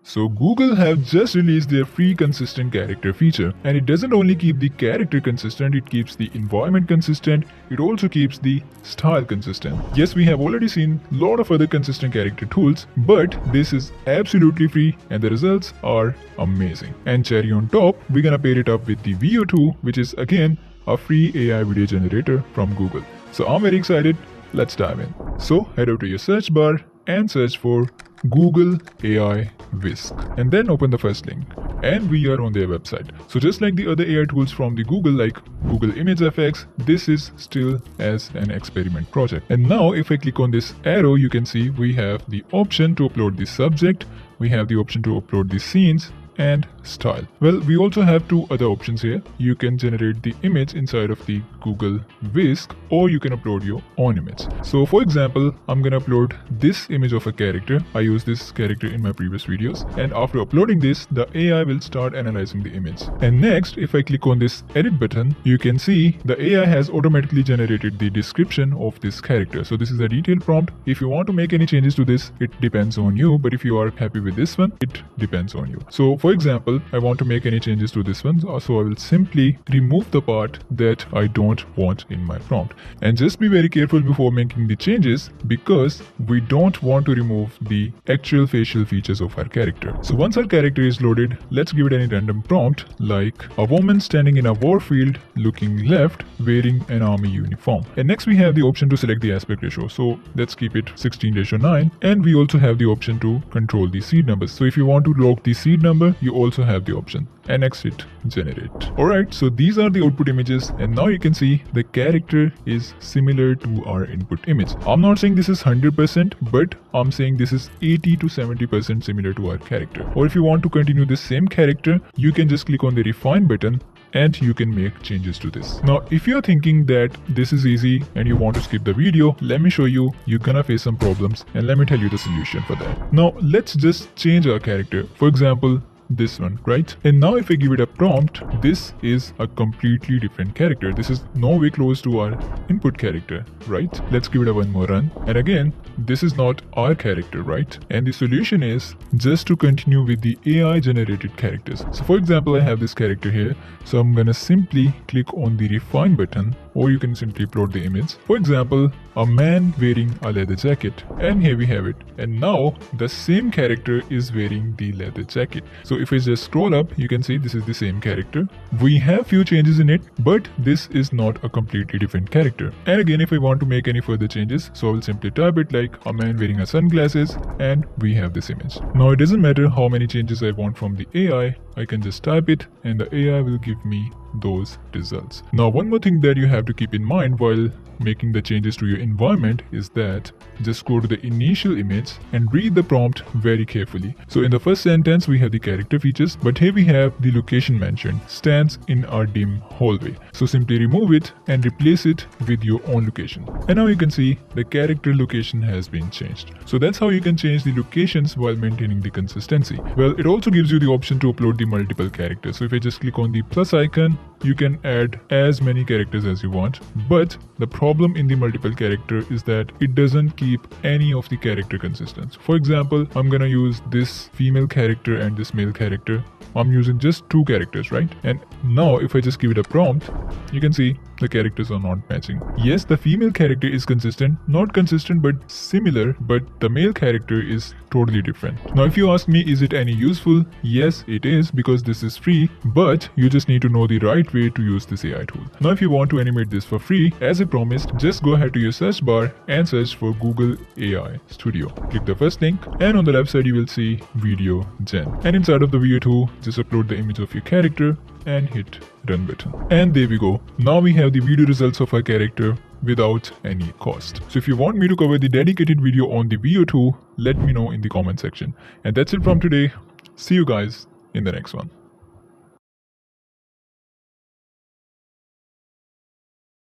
So Google have just released their free consistent character feature, and it doesn't only keep the character consistent, it keeps the environment consistent, it also keeps the style consistent. Yes, we have already seen a lot of other consistent character tools, but this is absolutely free and the results are amazing. And cherry on top, we're gonna pair it up with the VO2, which is again a free AI video generator from Google. So I'm very excited. Let's dive in. So head over to your search bar and search for Google AI Whisk, and then open the first link, and we are on their website. So just like the other AI tools from the Google, like Google Image FX, this is still as an experiment project. And now if I click on this arrow, you can see we have the option to upload the subject, we have the option to upload the scenes and style. Well, we also have two other options here. You can generate the image inside of the Google Whisk, or you can upload your own image. So for example, I'm gonna upload this image of a character. I used this character in my previous videos, and after uploading this, the AI will start analyzing the image. And next, if I click on this edit button, you can see the AI has automatically generated the description of this character. So this is a detailed prompt. If you want to make any changes to this, it depends on you, but if you are happy with this one, it depends on you. So for example, I want to make any changes to this one, so I will simply remove the part that I don't want in my prompt. And just be very careful before making the changes, because we don't want to remove the actual facial features of our character. So once our character is loaded, let's give it any random prompt like a woman standing in a war field looking left wearing an army uniform. And next we have the option to select the aspect ratio. So let's keep it 16:9, and we also have the option to control the seed numbers. So if you want to lock the seed number, you also have the option, and next hit generate. Alright, so these are the output images, and now you can see the character is similar to our input image. I'm not saying this is 100%, but I'm saying this is 80 to 70% similar to our character. Or if you want to continue the same character, you can just click on the refine button and you can make changes to this. Now, if you're thinking that this is easy and you want to skip the video, let me show you. You're gonna face some problems, and let me tell you the solution for that. Now, let's just change our character. For example, this one, right? And now if I give it a prompt, this is a completely different character. This is no way close to our input character, right? Let's give it a one more run. And again, this is not our character, right? And the solution is just to continue with the AI generated characters. So for example, I have this character here. So I'm gonna simply click on the refine button, or you can simply upload the image. For example, a man wearing a leather jacket, and here we have it. And now the same character is wearing the leather jacket. So if I just scroll up, you can see this is the same character. We have few changes in it, but this is not a completely different character. And again, if I want to make any further changes, so I will simply type it like a man wearing a sunglasses, and we have this image. Now it doesn't matter how many changes I want from the AI, I can just type it and the AI will give me those results. Now one more thing that you have to keep in mind while making the changes to your environment is that just go to the initial image and read the prompt very carefully. So in the first sentence we have the character features, but here we have the location mentioned, stands in a dim hallway. So simply remove it and replace it with your own location. And now you can see the character location has been changed. So that's how you can change the locations while maintaining the consistency. Well, it also gives you the option to upload the multiple characters. So if I just click on the plus icon, you can add as many characters as you want, but the problem in the multiple character is that it doesn't keep any of the character consistent. For example, I'm gonna use this female character and this male character. I'm using just two characters, right? And now if I just give it a prompt, you can see the characters are not matching. Yes, the female character is consistent, not consistent but similar, but the male character is totally different. Now if you ask me, is it any useful? Yes, it is, because this is free, but you just need to know the right way to use this AI tool. Now if you want to animate this for free, as I promised, just go ahead to your search bar and search for Google AI Studio. Click the first link, and on the left side you will see Video Gen. And inside of the video tool, just upload the image of your character and hit run button. And there we go. Now we have the video results of our character without any cost. So if you want me to cover the dedicated video on the VO2, let me know in the comment section. And that's it from today. See you guys in the next one.